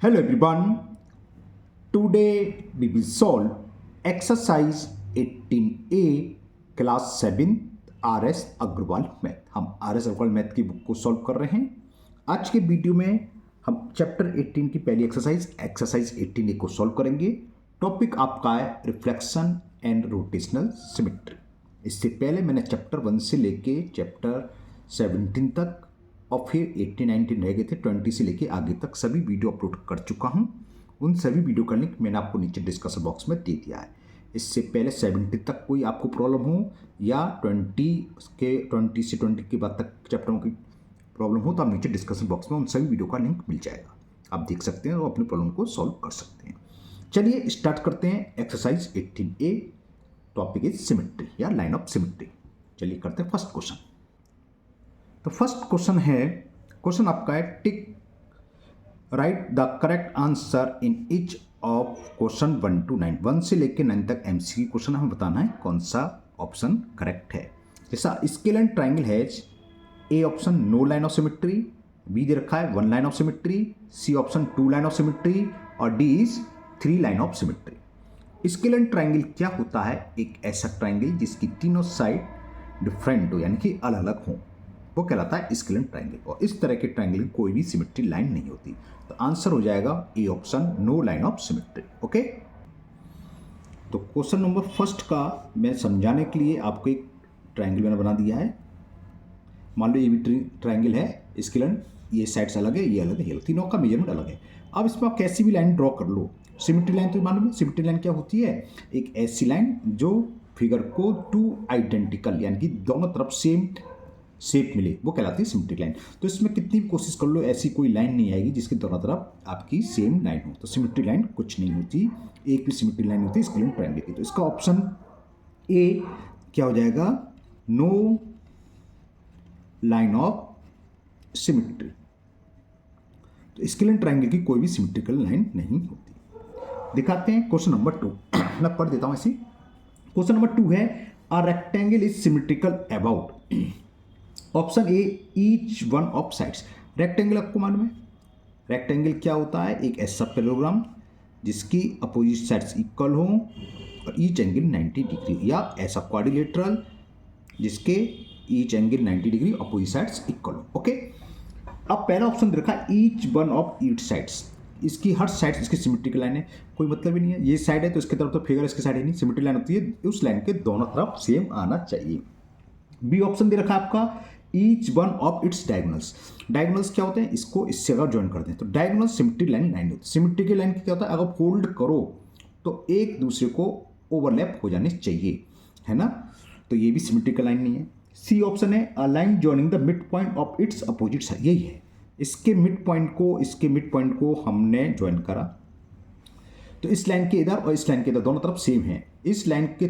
Hello everyone. Today we will solve exercise 18A class 7 RS Agrawal math. हम RS Agrawal math की book को solve कर रहे हैं। आज के वीडियो में हम चैप्टर 18 की पहली एक्सरसाइज 18A को सॉल्व करेंगे। टॉपिक आपका है रिफ्लेक्शन एंड रोटेशनल सिमेट्री। इससे पहले मैंने चैप्टर 1 से लेके चैप्टर 17 तक और फिर 18 19 रह गए थे 20 से लेके आगे तक सभी वीडियो अपलोड कर चुका हूं। उन सभी वीडियो का लिंक मैंने आपको नीचे डिस्कशन बॉक्स में दे दिया है। इससे पहले 70 तक कोई आपको प्रॉब्लम हो या 20 से 20 के बाद तक चैप्टरों की प्रॉब्लम हो तो आप नीचे डिस्कशन बॉक्स में उन सभी वीडियो का लिंक मिल जाएगा, आप देख सकते हैं और अपनी प्रॉब्लम को सॉल्व कर सकते हैं। चलिए स्टार्ट करते हैं exercise 18A। Topic is symmetry या लाइन ऑफ सिमेट्री। चलिए करते हैं फर्स्ट क्वेश्चन। तो फर्स्ट क्वेश्चन है, क्वेश्चन आपका है टिक right the correct answer in each of question 1 to 9। 1 से लेकर 9 तक एमसीक्यू क्वेश्चन हमें बताना है कौन सा ऑप्शन करेक्ट है। जैसा स्केल एंड ट्राइंगल है, A option no line of symmetry, B दे रखा है 1 line of symmetry, C option 2 line of symmetry और D is 3 line of symmetry. Scalene triangle क्या होता है? एक ऐसा ट्राइंगल जिसकी तीनों साइड डिफरेंट हो यानी कि अलग अलग हो, वो कहलाता है स्केल एंड ट्राइंगल। और इस तरह के ट्राइंगल की कोई भी सिमेट्री लाइन नहीं होती। तो आंसर हो जाएगा A option no line of symmetry. Okay, तो क्वेश्चन नंबर फर्स्ट का मैं समझाने के लिए आपको एक ट्राइंगल मैंने बना दिया है। मान लो ये भी ट्राइंगल है स्केल एंड, ये साइड्स अलग है, ये अलग है, ये अलग, तीनों का मेजरमेंट अलग है। अब इसमें आप कैसी भी लाइन ड्रॉ कर लो। सिमेट्री लाइन तो मालूम है, सिमेट्री लाइन क्या होती है? एक ऐसी लाइन जो फिगर को टू आइडेंटिकल यानी कि दोनों तरफ सेम शेप मिले, वो कहलाती है सिमेट्रिक लाइन। तो इसमें कितनी भी कोशिश कर लो ऐसी कोई लाइन नहीं आएगी जिसके दोनों तरफ आपकी सेम लाइन हो। तो सिमेट्रिक लाइन कुछ नहीं होती, एक भी सिमेट्रिक लाइन होती है स्केल एंड ट्राइंगल की। तो इसका ऑप्शन ए क्या हो जाएगा? No line of symmetry. तो स्केल एंड ट्राइंगल की कोई भी सिमेट्रिकल लाइन नहीं होती। दिखाते हैं क्वेश्चन नंबर 2। मैं पढ़ देता हूं ऐसे। क्वेश्चन नंबर 2 है a rectangle is symmetrical about. Option A each one of sides. Rectangle आपको मालूम है, रेक्टेंगल क्या होता है? एक ऐसा पैराग्राम जिसकी अपोजिट साइड्स इक्वल हो और ईच एंगल 90 डिग्री, या ऐसा क्वाड्रिलेटरल जिसके each angle 90 degree opposite sides equal हो। ओके, अब पहला ऑप्शन दे रखा है each one of each sides, इसकी हर साइड इसकी सिमेट्रिकल लाइन है, कोई मतलब ही नहीं है। ये साइड है तो इसके तरफ तो फिगर इसके साइड है नहीं, सिमेट्रिक लाइन होती है उस लाइन के दोनों तरफ सेम आना चाहिए। बी ऑप्शन दे रखा है आपका each one of its diagonals. Diagonals क्या होते हैं? इसको इससे अगर ज्वाइन करते हैं तो डायगोनल सिमेट्रिक लाइन नहीं होती। सिमेट्रिक लाइन क्या होता है? अगर फोल्ड करो तो एक दूसरे को ओवरलैप हो जाने चाहिए, है ना? तो ये भी सिमेट्रिकल लाइन नहीं है। सी ऑप्शन है a line joining the mid point of its opposite side, यही है। इसके मिड पॉइंट को हमने ज्वाइन करा तो इस लाइन के इधर और इस लाइन के इधर दोनों तरफ सेम है। इस लाइन के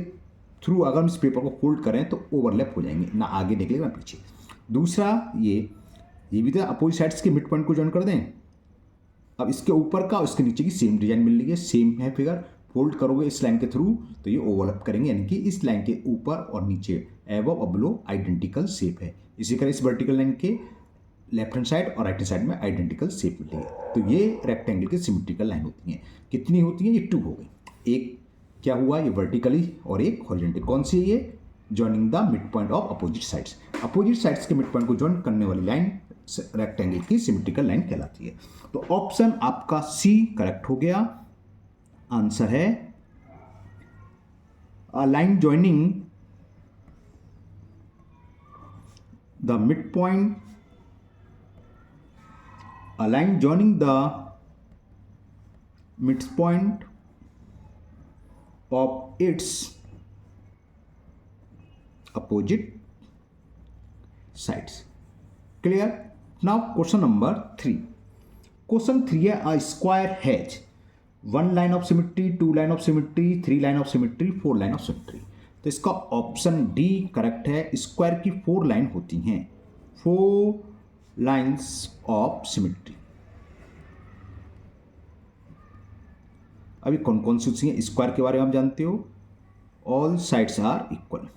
थ्रू अगर हम इस पेपर को फोल्ड करें तो ओवरलैप हो जाएंगे, ना आगे निकलेगा ना पीछे। दूसरा ये भी तो अपोजिट साइड्स के मिड पॉइंट को ज्वाइन कर दें। अब इसके ऊपर का और इसके नीचे की सेम डिजाइन मिल रही है, सेम है फिगर, फोल्ड करोगे इस लाइन के थ्रू तो ये ओवरलैप करेंगे, यानी कि इस लाइन के ऊपर और नीचे एबव और बिलो आइडेंटिकल शेप है। इसी तरह इस वर्टिकल लाइन के लेफ्ट हैंड साइड और राइट हैंड साइड में आइडेंटिकल शेप मिल रही है। तो ये रेक्टेंगल की सिमेट्रिकल लाइन होती हैं। कितनी होती हैं? ये 2 हो गई। एक क्या हुआ? ये वर्टिकली और एक हॉरिजॉन्टल। कौन सी है ये? Joining the mid point of opposite sides. Opposite sides के मिड पॉइंट को ज्वाइन करने वाली लाइन रेक्टेंगल की सिमेट्रिकल लाइन कहलाती है। तो ऑप्शन आपका सी करेक्ट हो गया। आंसर है a line joining the mid point, a line joining the mid point of its opposite sides. Clear? Now question number 3. Question 3 है a square has 1 line of symmetry, 2 line of symmetry, 3 line of symmetry, 4 line of symmetry। तो इसका option D correct है। Square की 4 line होती हैं, 4 lines of symmetry. अभी कौन कौन सी होती हैं स्क्वायर के बारे में आप जानते हो? All sides are equal.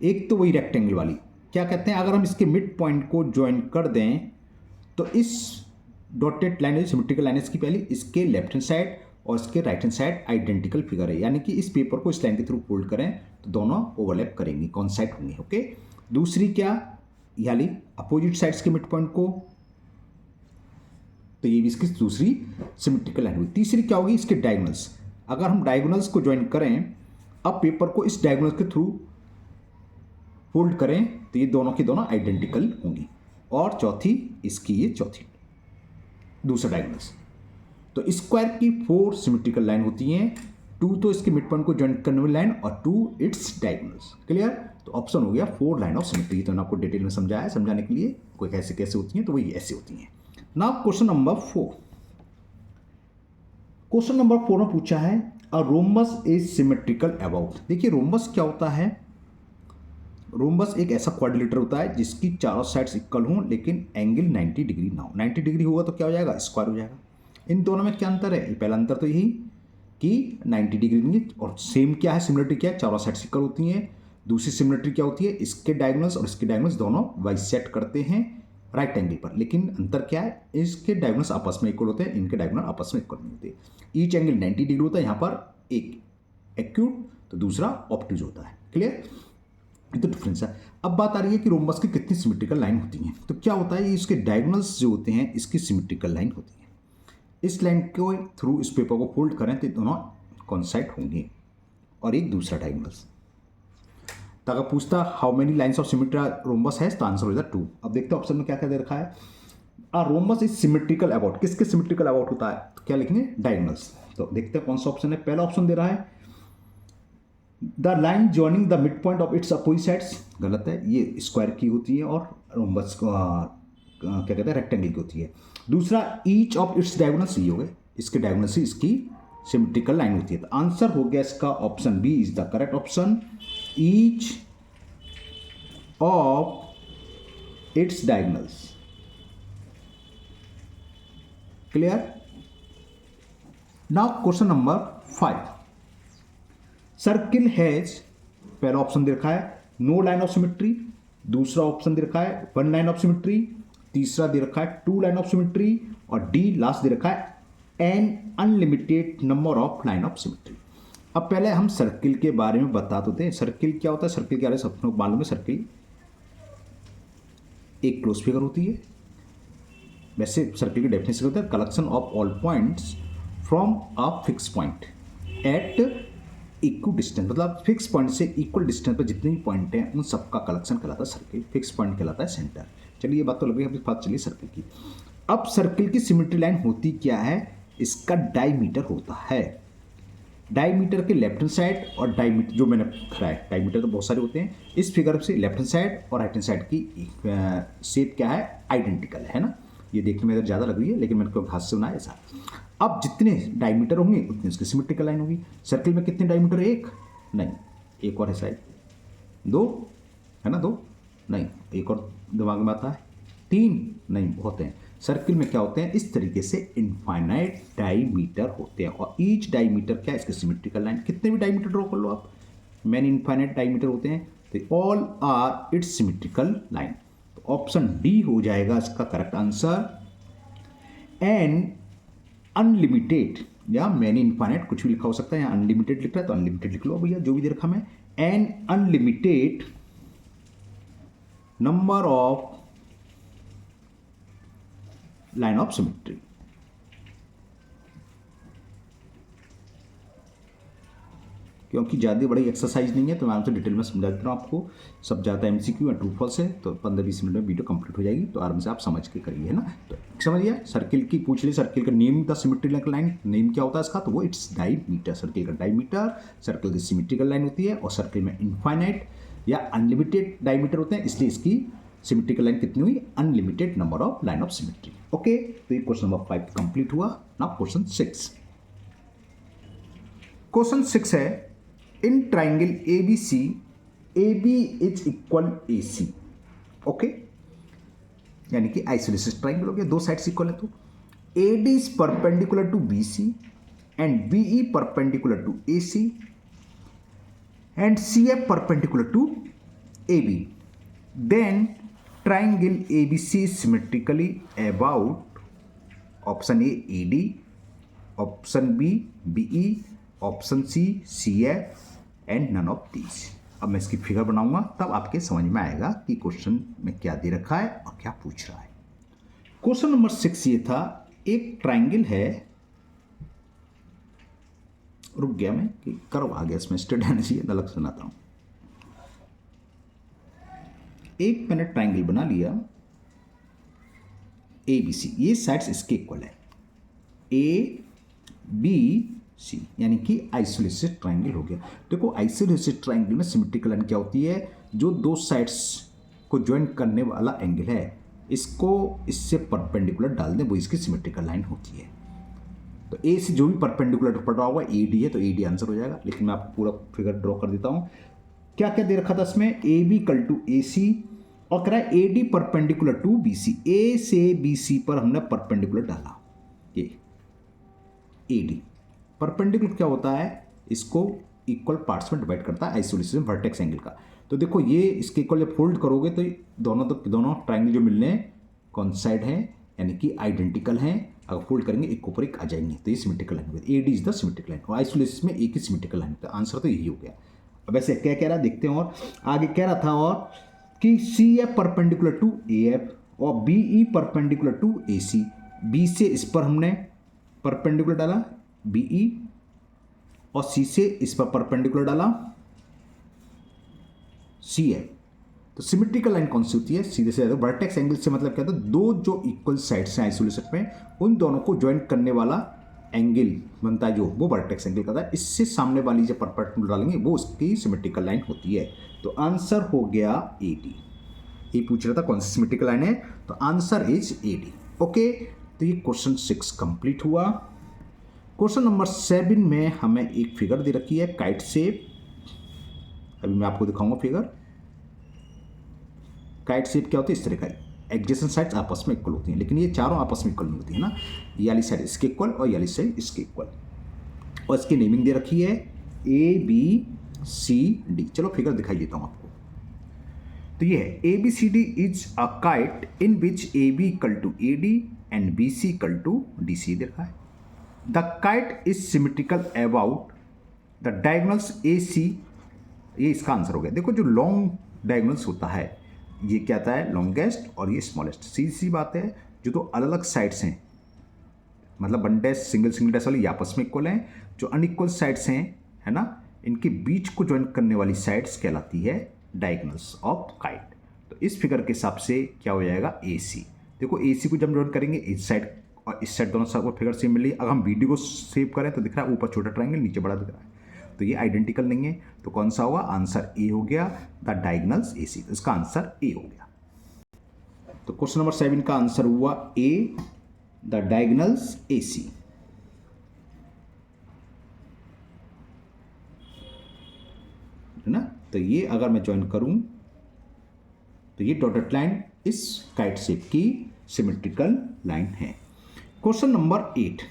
एक तो वही रेक्टेंगल वाली क्या कहते हैं? अगर हम इसके मिड पॉइंट को ज्वाइन कर दें तो इस डॉटेड लाइन सिमेट्रिकल लाइन इसकी पहली, इसके लेफ्ट हैंड साइड और इसके right hand side identical figure है, यानी कि इस पेपर को इस लाइन के थ्रू फोल्ड करें तो दोनों ओवरलैप करेंगे, कॉन्साइड होंगे। ओके, दूसरी क्या, यानी अपोजिट साइड्स के मिड पॉइंट को, तो ये भी इसकी दूसरी सिमेट्रिकल लाइन हुई। तीसरी क्या होगी, इसके डायगोनल्स, अगर हम डायगोनल्स को ज्वाइन करें, अब पेपर को इस डायगोनल के थ्रू फोल्ड करें तो ये दोनों की दोनों आइडेंटिकल होंगी। और चौथी इसकी, ये चौथी दूसरा डायगोनल्स। तो स्क्वायर की 4 सिमेट्रिकल लाइन होती हैं, 2 तो इसके मिड पॉइंट को ज्वाइन करने वाली लाइन और 2 इट्स डायगोनल्स। क्लियर? तो ऑप्शन हो गया 4 लाइन ऑफ सिमेट्री। तो मैंने आपको डिटेल में समझाया, समझाने के लिए कोई कैसे कैसे होती हैं, तो वही ऐसे होती हैं। Now question number 4। Question number 4 में पूछा है a rhombus is symmetrical about. देखिए रोम्बस क्या होता है, रोम्बस एक ऐसा क्वाड्रिलेटर होता है जिसकी चारों साइड्स इक्वल हों लेकिन एंगल 90 डिग्री ना हो। 90 डिग्री होगा तो क्या हो जाएगा, स्क्वायर हो जाएगा। इन दोनों में क्या अंतर है, पहला अंतर तो यही कि 90 डिग्री नहीं, और सेम क्या है, सिमिलरिटी क्या है, चारों साइड्स इक्वल होती हैं। दूसरी सिमिलरिटी क्या होती है, इसके डायगोनल्स और इसके डायगोनल्स दोनों बाइसेक्ट करते हैं राइट एंगल पर, लेकिन अंतर क्या है, इसके डायगोनल्स आपस में इक्वल होते हैं, इनके डायगोनल आपस में इक्वल नहीं होते। ईच एंगल 90 डिग्री होता है, यहाँ पर एक एक्यूट तो दूसरा ऑब्टूज होता है। क्लियर? ये तो डिफरेंस है। अब बात आ रही है कि रोम्बस की कितनी सिमेट्रिकल लाइन होती हैं। तो क्या होता है, इसके डायगोनल्स जो होते हैं इसकी सिमेट्रिकल लाइन होती है। इस लाइन को थ्रू इस पेपर को फोल्ड करें तो दोनों कॉन्साइड होंगे और एक दूसरा डायगोनल्स। तो अगर पूछता how many lines of symmetry rhombus है तो आंसर हो जाता 2। अब देखते हैं ऑप्शन में क्या क्या दे रखा है। रोम्बस इज सिमेट्रिकल अबाउट, किसके सिमेट्रिकल अबाउट होता है, तो क्या लिखेंगे, डायगोनल्स। तो देखते हैं कौन सा ऑप्शन है। पहला ऑप्शन दे रहा है the line joining the mid point of its opposite sides, गलत है, ये स्क्वायर की होती है और रोम्बस क्या कहते हैं, रेक्टेंगल की होती है। दूसरा ईच ऑफ इट्स डायगोनल्स, ये हो गए इसके डायगोनल से इसकी सिमेट्रिकल लाइन होती है। तो आंसर हो गया इसका option B is the correct option, each of its diagonals. Clear? Now question number 5। Circle has, पहला ऑप्शन दे रखा है नो लाइन ऑफ सिमेट्री, दूसरा ऑप्शन दे रखा है 1 लाइन ऑफ सिमेट्री, तीसरा दे रखा है 2 लाइन ऑफ सिमेट्री, और डी लास्ट दे रखा है an unlimited number of line of symmetry. अब पहले हम सर्किल के बारे में बता देते हैं। सर्किल क्या होता है, सर्किल के बारे में सबको मालूम है। सर्किल एक क्लोज फिगर होती है। वैसे सर्किल की डेफिनेशन होता है collection of all points from a fix point at equal distance, मतलब फिक्स पॉइंट से इक्वल डिस्टेंस पर जितने भी पॉइंट हैं उन सबका कलेक्शन कहलाता है सर्किल। फिक्स पॉइंट कहलाता है सेंटर। चलिए ये बात तो लग रही है, अभी बात चलिए सर्किल की। अब सर्किल की सिमेट्री लाइन होती क्या है, इसका डायमीटर होता है। डायमीटर के लेफ्ट हैंड साइड और डायमीटर जो मैंने लिखा है, डायमीटर तो बहुत सारे होते हैं, इस फिगर से लेफ्ट हैंड साइड और राइट हैंड साइड की शेप क्या है, आइडेंटिकल है ना। ये देखने में इधर ज़्यादा लग रही है लेकिन मैंने हाथ से बनाया ऐसा। अब जितने डायमीटर होंगे उतनी उसकी सिमेट्रिकल लाइन होगी। सर्किल में कितने डायमीटर, एक नहीं, एक और है शायद, 2 है ना, 2 नहीं, एक और दिमाग में आता है, 3 नहीं, बहुत हैं। सर्किल में क्या होते हैं, इस तरीके से इनफाइनाइट डायमीटर होते हैं और ईच डायमीटर क्या है, इसकी सिमेट्रिकल लाइन। कितने भी डायमीटर ड्रॉ कर लो आप, मैन इनफाइनाइट डायमीटर होते हैं, तो all are its symmetrical line. तो ऑप्शन डी हो जाएगा इसका करेक्ट आंसर। एन अनलिमिटेड या मैनी इनफाइनाइट कुछ भी लिखा हो सकता है, यहाँ अनलिमिटेड लिख रहा है तो अनलिमिटेड लिख लो भैया, जो भी दे रखा मैं। An unlimited number of line of symmetry. क्योंकि ज़्यादा बड़ी एक्सरसाइज नहीं है तो मैं आपसे डिटेल में समझा देता हूँ आपको। सब ज़्यादा एमसीक्यू या ट्रू फॉल्स है तो 15-20 मिनट में वीडियो कंप्लीट हो जाएगी, तो आराम से आप समझ के करिए, है ना। तो समझिए, सर्किल की पूछ ली, सर्किल का name the symmetrical line, name क्या होता है इसका, तो वो इट्स डायमीटर। सर्किल का डायमीटर सर्किल की सिमेट्रिकल लाइन होती है और सर्किल में इनफाइनाइट या अनलिमिटेड डायमीटर होते हैं, इसलिए इसकी सिमेट्रिकल लाइन कितनी हुई, unlimited number of line of symmetry. Okay, तो ये क्वेश्चन नंबर 5 कंप्लीट हुआ। Now question 6। क्वेश्चन 6 है in triangle ABC AB is equal AC। Okay, यानी कि आइसोलेसिस ट्राइंगल हो गया, दो साइड्स इक्वल है, तो AD is perpendicular to BC and BE perpendicular to AC and CF perpendicular to AB। Then triangle ABC symmetrically about option A AD, option B BE, option C CF and none of these. अब मैं इसकी figure बनाऊंगा तब आपके समझ में आएगा कि क्वेश्चन में क्या दे रखा है और क्या पूछ रहा है। क्वेश्चन नंबर 6 ये था, एक ट्राइंगल है, रुक गया मैं कि कर्व आ गया इसमें, स्ट्रेट आना चाहिए, अलग सुनाता हूं। एक मैंने ट्राइंगल बना लिया ABC, ये साइड्स इसके इक्वल है ABC, यानी कि आइसोलेटेड ट्राइंगल हो गया। देखो आइसोलेटेड ट्राइंगल में सिमेट्रिकल लाइन क्या होती है, जो दो साइड्स को ज्वाइन करने वाला एंगल है इसको इससे परपेंडिकुलर डाल दें, वो इसकी सिमेट्रिकल लाइन होती है। तो ए से जो भी परपेंडिकुलर पड़ रहा होगा AD है तो AD आंसर हो जाएगा। लेकिन मैं आपको पूरा फिगर ड्रॉ कर देता हूँ। क्या क्या दे रखा था इसमें, AB = AC और कह रहा है AD perpendicular to BC। A से BC पर हमने परपेंडिकुलर डाला, ये AD परपेंडिकुलर क्या होता है, इसको इक्वल पार्ट्स में डिवाइड करता है आइसोलेशन वर्टेक्स एंगल का। तो देखो ये इसके इक्वल जब फोल्ड करोगे तो दोनों ट्राइंगल जो मिलने कॉन्साइड हैं, यानी कि आइडेंटिकल हैं। अगर फोल्ड करेंगे एक ऊपर एक आ जाएंगे तो ये सिमेट्रिकल लाइन होगी। AD is the symmetrical line और आइसोलेशन में एक ही सिमेट्रिकल लाइन होता है। आंसर तो यही हो गया। अब ऐसे क्या कह रहा है देखते हैं। और आगे कह रहा था और कि CF परपेंडिकुलर टू AF और BE perpendicular to AC। B से इस पर हमने परपेंडिकुलर डाला BE और C से इस पर परपेंडिकुलर डाला CF। तो सिमेट्रिकल लाइन कौन सी होती है, सीधे से वर्टेक्स एंगल से मतलब क्या था, दो जो इक्वल साइड्स हैं आइसोलेशन में उन दोनों को ज्वाइन करने वाला एंगल बनता है जो, वो वर्टेक्स एंगल का था। इससे सामने वाली जो परपेंडिकुलर डालेंगे वो उसकी सिमेट्रिकल लाइन होती है। तो आंसर हो गया AD। ये पूछ रहा था कौन सी सिमेट्रिकल लाइन है, तो आंसर इज AD। ओके, तो ये क्वेश्चन 6 कंप्लीट हुआ। क्वेश्चन नंबर 7 में हमें एक फिगर दे रखी है काइट शेप। अभी मैं आपको दिखाऊंगा फिगर। काइट शेप क्या होती है, इस तरह का एडजेसेंट साइड्स आपस में इक्वल होती हैं, लेकिन ये चारों आपस में इक्वल नहीं होती है ना। ये वाली साइड इसके इक्वल और ये वाली साइड इसके इक्वल, और इसकी नेमिंग दे रखी है ABCD। चलो फिगर दिखाई देता हूं आपको। तो ये है ABCD is a kite in which AB = AD and BC = DC देखा है। The kite is symmetrical about the diagonals AC। ये इसका आंसर हो गया। देखो जो लॉन्ग डायगोनल्स होता है ये क्या आता है, लॉन्गेस्ट और ये स्मॉलेस्ट। सीधी सी बात है, जो तो अलग अलग साइड्स हैं, मतलब वन डैश सिंगल डैश वाले आपस में इक्वल हैं। जो अनइक्वल साइड्स हैं, है ना, इनके बीच को ज्वाइन करने वाली साइड्स कहलाती है डायगोनल्स ऑफ काइट। तो इस फिगर के हिसाब से क्या हो जाएगा, AC। देखो AC को जब ज्वाइन करेंगे इस साइड और इस साइड दोनों साइड को फिगर सेम मिली। अगर हम वीडियो को सेव करें तो दिख रहा है ऊपर छोटा ट्राइंगल नीचे बड़ा दिख रहा है, तो ये आइडेंटिकल नहीं है। तो कौन सा होगा, आंसर A हो गया, द डायगोनल्स AC। तो इसका आंसर A हो गया। तो क्वेश्चन नंबर 7 का आंसर हुआ A, द डायगोनल्स AC। है ना। तो ये अगर मैं ज्वाइन करूं तो ये डॉटेड लाइन इस काइट शेप की सिमेट्रिकल लाइन है। क्वेश्चन नंबर 8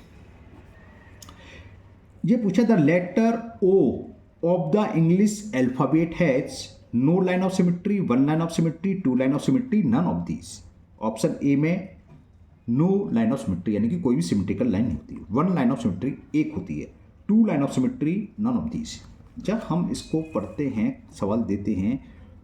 ये पूछा, the letter O of the English alphabet has no line of symmetry, one line of symmetry, two line of symmetry, none of these. Option A में no line of symmetry, यानी कि कोई भी symmetrical line नहीं होती। One line of symmetry एक होती है, two line of symmetry, none of these. जब हम इसको पढ़ते हैं, सवाल देते हैं,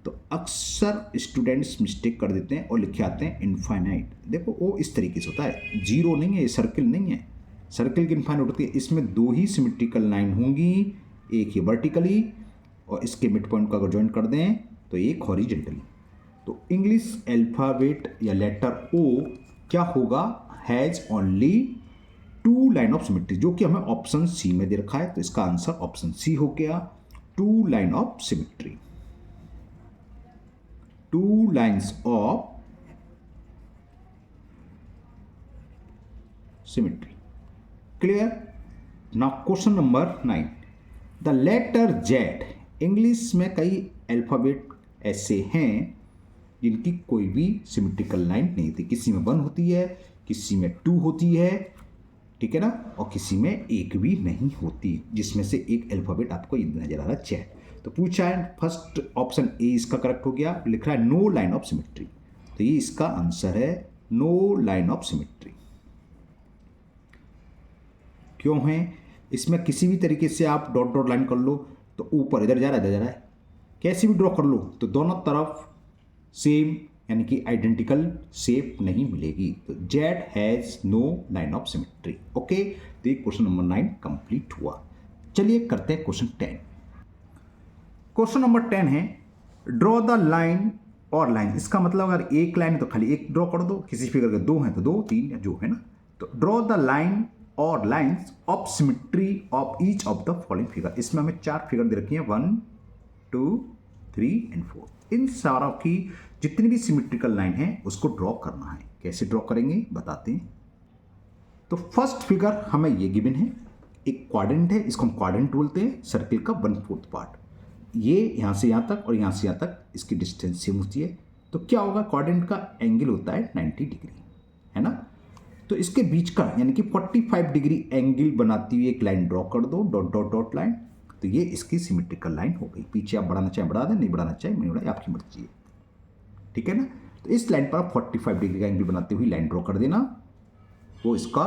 तो अक्सर स्टूडेंट्स मिस्टेक कर देते हैं और लिखे आते हैं इनफाइनाइट। देखो वो इस तरीके से होता है, जीरो नहीं है, ये सर्किल नहीं है। सर्किल की इनफाइनाइट होती है, इसमें दो ही सिमेट्रिकल लाइन होंगी, एक ये वर्टिकली और इसके मिड पॉइंट को अगर ज्वाइन कर दें तो एक हॉरिजेंटली। तो इंग्लिश अल्फाबेट या लेटर O क्या होगा, has only two line of symmetry, जो कि हमें ऑप्शन C में दे रखा है। तो इसका आंसर ऑप्शन C हो गया, two line of symmetry, two lines of symmetry. Clear. Now question number 9, the letter Z। English में कई अल्फाबेट ऐसे हैं जिनकी कोई भी सिमेट्रिकल लाइन नहीं होती। किसी में 1 होती है, किसी में 2 होती है, ठीक है ना, और किसी में एक भी नहीं होती, जिसमें से एक अल्फाबेट आपको नजर आ रहा है Z। तो पूछा है फर्स्ट ऑप्शन A इसका करेक्ट हो गया, लिख रहा है नो लाइन ऑफ सिमेट्री। तो ये इसका आंसर है, नो लाइन ऑफ सिमेट्री। क्यों है? इसमें किसी भी तरीके से आप डॉट डॉट लाइन कर लो तो ऊपर इधर जा रहा है, इधर जा रहा है, कैसे भी ड्रॉ कर लो तो दोनों तरफ सेम यानी कि आइडेंटिकल शेप नहीं मिलेगी। तो Z has no line of symmetry. Okay, तो ये क्वेश्चन नंबर 9 कंप्लीट हुआ। चलिए करते हैं क्वेश्चन 10। क्वेश्चन नंबर 10 है, ड्रॉ द लाइन और लाइन। इसका मतलब अगर एक लाइन है तो खाली एक ड्रॉ कर दो, किसी फिगर के दो हैं तो दो, तीन या जो है ना। तो ड्रॉ द लाइन और lines of symmetry of each of the following figure. इसमें हमें 4 फिगर दे रखी हैं, 1 2 3 एंड 4। इन सारों की जितनी भी सिमेट्रिकल लाइन है उसको ड्रॉ करना है। कैसे ड्रॉ करेंगे बताते हैं। तो फर्स्ट फिगर हमें ये गिवन है, एक क्वाड्रेंट है, इसको हम क्वाड्रेंट बोलते हैं, सर्किल का 1/4 पार्ट। ये यहाँ से यहाँ तक और यहाँ से यहाँ तक इसकी डिस्टेंस सेम होती है। तो क्या होगा, क्वाड्रेंट का एंगल होता है 90 डिग्री, है ना। तो इसके बीच का यानी कि 45 डिग्री एंगल बनाती हुई एक लाइन ड्रॉ कर दो, डॉट डॉट डॉट लाइन। तो ये इसकी सिमेट्रिकल लाइन हो गई। पीछे आप बढ़ाना चाहें बढ़ा दें, नहीं बढ़ाना चाहें नहीं बढ़ाए, आपकी मर्जी है, ठीक है ना। तो इस लाइन पर आप 45 डिग्री का एंगल बनाते हुए लाइन ड्रॉ कर देना, वो इसका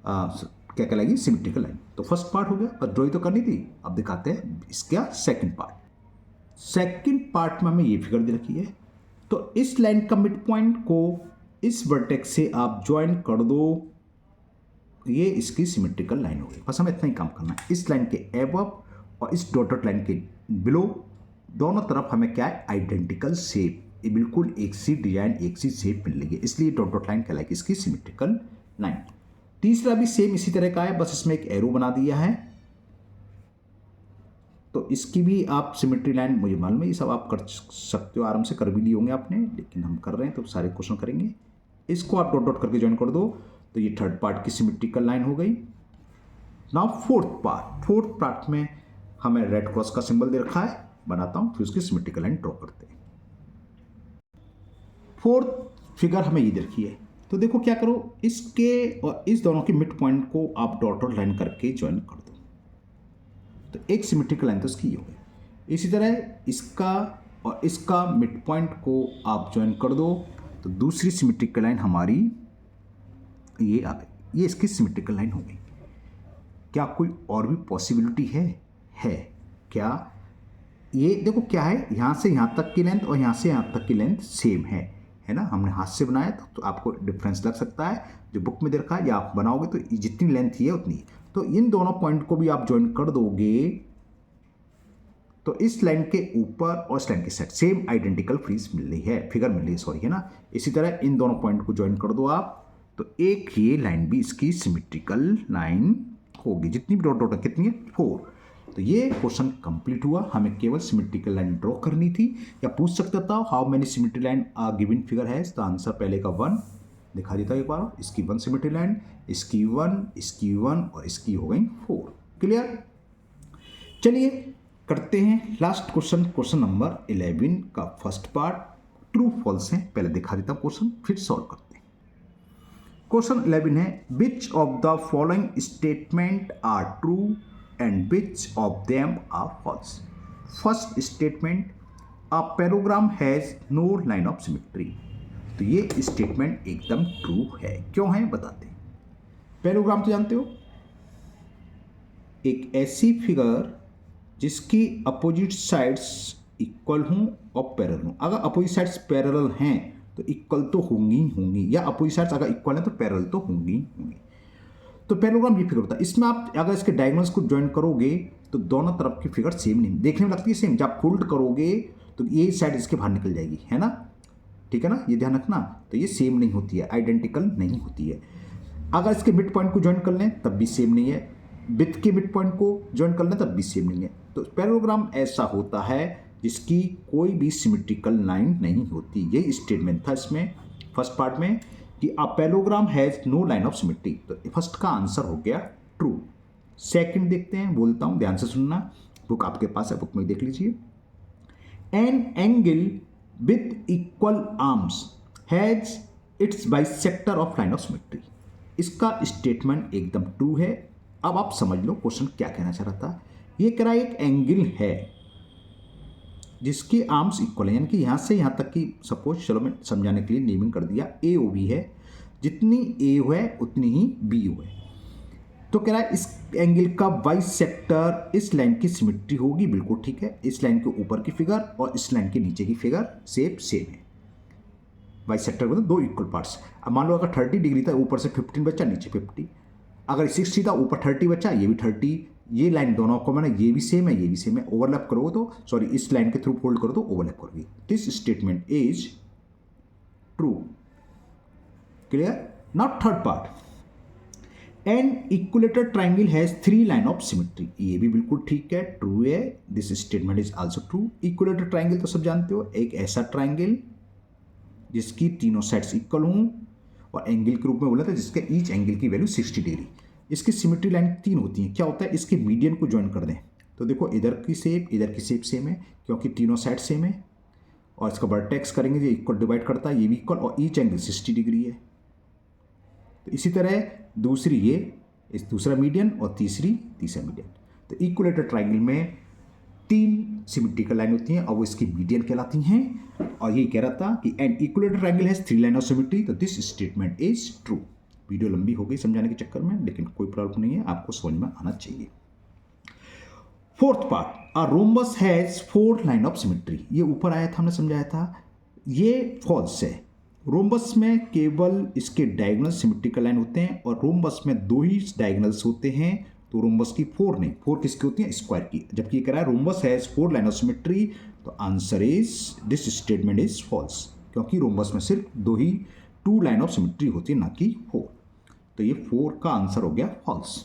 क्या कहलाएगी, सिमेट्रिकल लाइन। तो फर्स्ट पार्ट हो गया, पर ड्रॉइंग तो करनी थी। अब दिखाते हैं इसका सेकंड पार्ट। सेकंड पार्ट में हमें ये फिगर दे रखी है। तो इस लाइन का मिड पॉइंट को इस वर्टेक्स से आप ज्वाइन कर दो, ये इसकी सिमेट्रिकल लाइन हो गई। बस हमें इतना ही काम करना है। इस लाइन के एबव और इस डॉटेड लाइन के बिलो दोनों तरफ हमें क्या है, आइडेंटिकल शेप, ये बिल्कुल एक सी डिजाइन एक सी शेप मिल रही है, इसलिए डॉट डॉट लाइन कहलाएगी इसकी सिमेट्रिकल लाइन। तीसरा भी सेम इसी तरह का है, बस इसमें एक एरो बना दिया है। तो इसकी भी आप सिमेट्री लाइन, मुझे मालूम है ये सब आप कर सकते हो, आराम से कर भी लिए होंगे आपने, लेकिन हम कर रहे हैं तो सारे क्वेश्चन करेंगे। इसको आप डॉट डॉट करके ज्वाइन कर दो, तो ये थर्ड पार्ट की सिमेट्रिकल लाइन हो गई। नाउ फोर्थ पार्ट में हमें रेड क्रॉस का सिंबल दे रखा है, बनाता हूं, फिर उसकी सिमेट्रिकल लाइन ड्रॉ करते हैं। फोर्थ फिगर हमें ये दे रखी है। तो देखो क्या करो, इसके और इस दोनों के मिड पॉइंट को आप डॉट डॉट लाइन करके ज्वाइन कर दो, तो एक सिमेट्रिकल लाइन तो इसकी हो गई। इसी तरह इसका और इसका मिड पॉइंट को आप ज्वाइन कर दो, तो दूसरी सिमेट्रिकल लाइन हमारी ये आ गई, ये इसकी सिमेट्रिकल लाइन हो गई। क्या कोई और भी पॉसिबिलिटी है क्या? ये देखो क्या है, यहाँ से यहाँ तक की लेंथ और यहाँ से यहाँ तक की लेंथ सेम है ना। हमने हाथ से बनाया तो आपको डिफरेंस लग सकता है, जो बुक में दे रखा है या आप बनाओगे तो जितनी लेंथ ही है उतनी। तो इन दोनों पॉइंट को भी आप ज्वाइन कर दोगे, तो इस लाइन के ऊपर और इस लाइन के साइड सेम आइडेंटिकल फ्रीज मिल रही है, फिगर मिल रही है, सॉरी, है ना। इसी तरह इन दोनों पॉइंट को ज्वाइन कर दो आप, तो एक ये लाइन भी इसकी सिमेट्रिकल लाइन होगी। जितनी भी डॉट डॉट कितनी है, 4। तो ये क्वेश्चन कंप्लीट हुआ। हमें केवल सिमेट्रिकल लाइन ड्रॉ करनी थी, या पूछ सकता था how many symmetry line are given figure है। तो आंसर पहले का 1 दिखा देता है एक बार, इसकी 1 सिमेट्री लाइन, इसकी 1, इसकी 1 और इसकी हो गई 4। क्लियर? चलिए करते हैं लास्ट क्वेश्चन, क्वेश्चन नंबर 11 का फर्स्ट पार्ट। ट्रू फॉल्स है, पहले दिखा देता हूं क्वेश्चन, फिर सॉल्व करते हैं। क्वेश्चन 11 है, which of the following statement are true and which of them are false? First statement, a parallelogram has no line of symmetry। तो ये स्टेटमेंट एकदम ट्रू है। क्यों है बताते हैं। पैरेललोग्राम तो जानते हो, एक ऐसी फिगर जिसकी अपोजिट साइड्स इक्वल हों और पैरेलल हों। अगर अपोजिट साइड्स पैरेलल हैं तो इक्वल तो होंगी, या अपोजिट साइड्स अगर इक्वल हैं तो पैरेलल तो होंगी। तो पैरेललोग्राम ये फिगर होता है। इसमें आप अगर इसके डायगोनल्स को ज्वाइन करोगे तो दोनों तरफ की फिगर सेम नहीं, देखने में लगती है सेम, जब आप फोल्ड करोगे तो ये साइड इसके बाहर निकल जाएगी, है ना, ठीक है ना, ये ध्यान रखना। तो ये सेम नहीं होती है, आइडेंटिकल नहीं होती है। अगर इसके मिड पॉइंट को ज्वाइन कर लें तब भी सेम नहीं है, विड्थ के मिड पॉइंट को ज्वाइन कर लें तब भी सेम नहीं है। तो पैरेललोग्राम ऐसा होता है जिसकी कोई भी सिमेट्रिकल लाइन नहीं होती। ये स्टेटमेंट था इसमें फर्स्ट पार्ट में कि a parallelogram has no line of symmetry. तो फर्स्ट का आंसर हो गया ट्रू। सेकंड देखते हैं, बोलता हूं ध्यान से सुनना, बुक आपके पास है, बुक में देख लीजिए। An angle with equal arms has its bisector of line of symmetry. इसका स्टेटमेंट एकदम ट्रू है। अब आप समझ लो क्वेश्चन क्या कहना चाह रहा था। ये कह रहा है एक एंगल है जिसके आर्म्स इक्वल है, यानी कि यहाँ से यहाँ तक की सपोज, चलो मैं समझाने के लिए नेमिंग कर दिया, ए ओ बी है, जितनी ए है उतनी ही बी है। तो कह रहा है इस एंगल का वाई सेक्टर इस लाइन की सिमेट्री होगी, बिल्कुल ठीक है। इस लाइन के ऊपर की फिगर और इस लाइन के नीचे की फिगर सेम है। वाई सेक्टर मतलब दो इक्वल पार्ट्स। अब मान लो अगर 30 डिग्री था, ऊपर से 15 बचा, नीचे 50। अगर 60 था, ऊपर 30 बचा, ये भी 30। ये लाइन दोनों को मैंने, ये भी सेम है, ये भी सेम है। ओवरलैप करोगे तो, सॉरी, इस लाइन के थ्रू फोल्ड करो तो ओवरलैप करोगे। This statement is true. Clear? Now third part, N equilateral triangle has 3 line of symmetry. ये भी बिल्कुल ठीक है, ट्रू है। This statement is also true. Equilateral triangle तो सब जानते हो, एक ऐसा ट्राइंगल जिसकी तीनों साइड्स इक्वल हों और एंगल के रूप में बोला था जिसके ईच एंगल की वैल्यू 60 डिग्री। इसकी सिमेट्री लाइन 3 होती हैं। क्या होता है, इसके मीडियन को ज्वाइन कर दें तो देखो इधर की शेप सेम है क्योंकि तीनों साइड सेम है, और इसका वर्टेक्स करेंगे ये इक्वल डिवाइड करता है, ये भी इक्वल, और ईच एंगल 60 डिग्री है। तो इसी तरह दूसरी ये, इस दूसरा मीडियन और तीसरा मीडियन। तो इक्विलेटरल ट्राइंगल में 3 सिमेट्रिकल लाइन होती हैं और वो इसकी मीडियन कहलाती हैं। और ये कह रहा था कि an equilateral triangle has 3 line of symmetry, तो this statement is true. Video लंबी हो गई समझाने के चक्कर में, लेकिन कोई प्रॉब्लम नहीं है, आपको समझ में आना चाहिए। Fourth part, a rhombus has 4 line of symmetry. ये ऊपर आया था, हमने समझाया था, ये फॉल्स है। रोम्बस में केवल इसके डायगोनल सिमेट्रिकल लाइन होते हैं और रोम्बस में 2 ही डायगोनल्स होते हैं। तो रोम्बस की 4 नहीं, 4 किसकी होती है, स्क्वायर की। जबकि ये कह रहा है rhombus has 4 line of symmetry, तो answer is, this statement is false, क्योंकि रोम्बस में सिर्फ 2 लाइन ऑफ सिमेट्री होती है, ना कि 4। तो ये 4 का आंसर हो गया फॉल्स।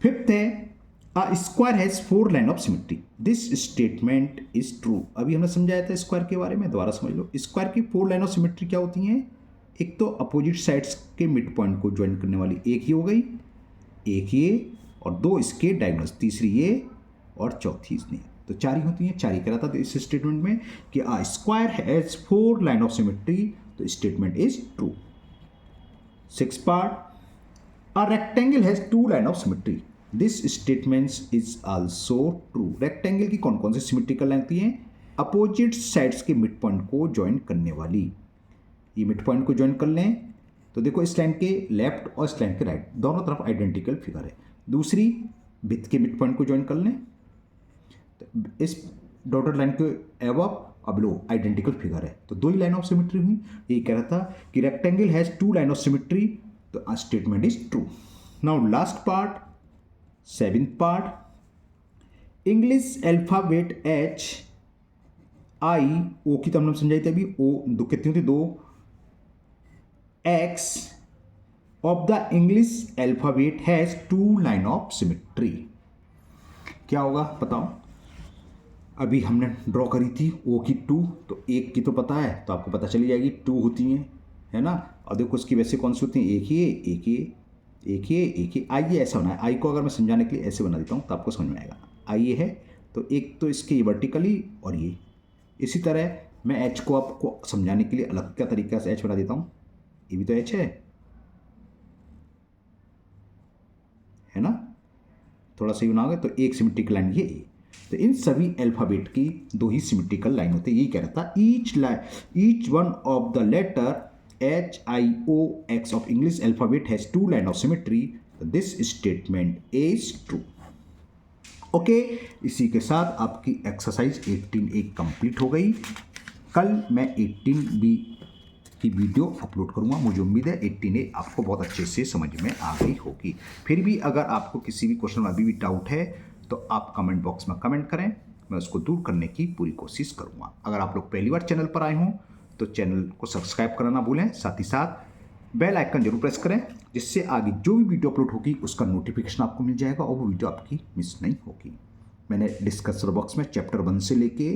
फिफ्थ है, अ square has 4 line of symmetry, this statement is true. अभी हमने समझाया था स्क्वायर के बारे में, दोबारा समझ लो। स्क्वायर की 4 लाइन ऑफ सिमेट्री क्या होती हैं, एक तो अपोजिट साइड्स के मिड पॉइंट को ज्वाइन करने वाली एक ही हो गई, एक ये, और 2 इसके डायगोनल्स, तीसरी ये और चौथी इसने, तो 4 ही होती हैं। 4 ही कह रहा था इस स्टेटमेंट में कि a square has 4 line of symmetry, तो statement is true. 6th part, a rectangle has 2 line of symmetry, this statement is also true. Rectangle की कौन कौन सी सिमेट्रिकल लाइन होती हैं, अपोजिट साइड्स के मिड पॉइंट को ज्वाइन करने वाली। ये मिड पॉइंट को ज्वाइन कर लें तो देखो इस लाइन के लेफ्ट और इस लाइन के राइट दोनों तरफ आइडेंटिकल फिगर है। दूसरी, विथ के मिड पॉइंट को ज्वाइन कर लें तो इस डॉटेड लाइन के अबव और बिलो आइडेंटिकल फिगर है, तो 2 ही लाइन ऑफ सिमेट्री हुई। ये कह रहा था कि rectangle has 2 line of symmetry, तो statement is true. Now last part, 7th part, English alphabet H I O की तो हमने समझाई थी अभी, O दो कितनी होती, 2 X of the English alphabet has 2 line of symmetry। क्या होगा बताओ, अभी हमने ड्रॉ करी थी O की 2, तो एक की तो पता है, तो आपको पता चली जाएगी 2 होती हैं, है ना। और देखो उसकी वैसे कौन सी होती हैं, एक ये, एक ये, एक ये, एक ये। आई ये ऐसा होना है, आई को अगर मैं समझाने के लिए ऐसे बना देता हूँ तो आपको समझ में आएगा। आई ये है तो एक तो इसके वर्टिकली और ये। इसी तरह मैं एच को आपको समझाने के लिए अलग का तरीका से एच बना देता हूँ, ये भी तो एच है ना, थोड़ा सा बनाओगे तो एक सिमेट्रिकल लाइन ये। तो इन सभी अल्फाबेट की 2 ही सिमेट्रिकल लाइन होते हैं। यही कह रहा था, each one of the letter HIOX of English alphabet has 2 line of symmetry, this statement is true. Okay, इसी के साथ आपकी एक्सरसाइज 18A कंप्लीट हो गई। कल मैं 18B की वीडियो अपलोड करूंगा। मुझे उम्मीद है 18A आपको बहुत अच्छे से समझ में आ गई होगी। फिर भी अगर आपको किसी भी क्वेश्चन में अभी भी डाउट है तो आप कमेंट बॉक्स में कमेंट करें, मैं उसको दूर करने की पूरी कोशिश करूंगा। अगर आप लोग पहली बार चैनल पर आए हों तो चैनल को सब्सक्राइब करना ना भूलें, साथ ही साथ बेल आइकन जरूर प्रेस करें, जिससे आगे जो भी वीडियो अपलोड होगी उसका नोटिफिकेशन आपको मिल जाएगा और वो वीडियो आपकी मिस नहीं होगी। मैंने डिस्क्रिप्शन बॉक्स में चैप्टर 1 से लेके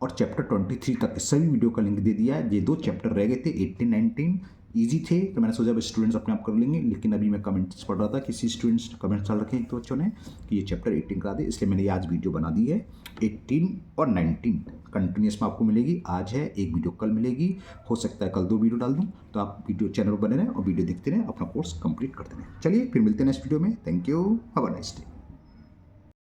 और चैप्टर 23 तक के सभी वीडियो का लिंक दे दिया है। ये 2 चैप्टर रह गए थे, 18, 19 ईजी थे, तो मैंने सोचा स्टूडेंट्स अपने आप कर लेंगे। लेकिन अभी मैं कमेंट्स पढ़ रहा था, किसी स्टूडेंट्स कमेंट्स डाल रखे हैं तो बच्चों ने कि ये चैप्टर 18 करा दे, इसलिए मैंने ये आज वीडियो बना दी है। 18 और 19 कंटिन्यूस में आपको मिलेगी। आज है, एक वीडियो कल मिलेगी, हो सकता है कल 2 वीडियो डाल दूँ। तो आप वीडियो चैनल पर बने रहें और वीडियो देखते रहें, अपना कोर्स कंप्लीट करते रहें। चलिए फिर मिलते हैं नेक्स्ट वीडियो में। Thank you, have a nice day.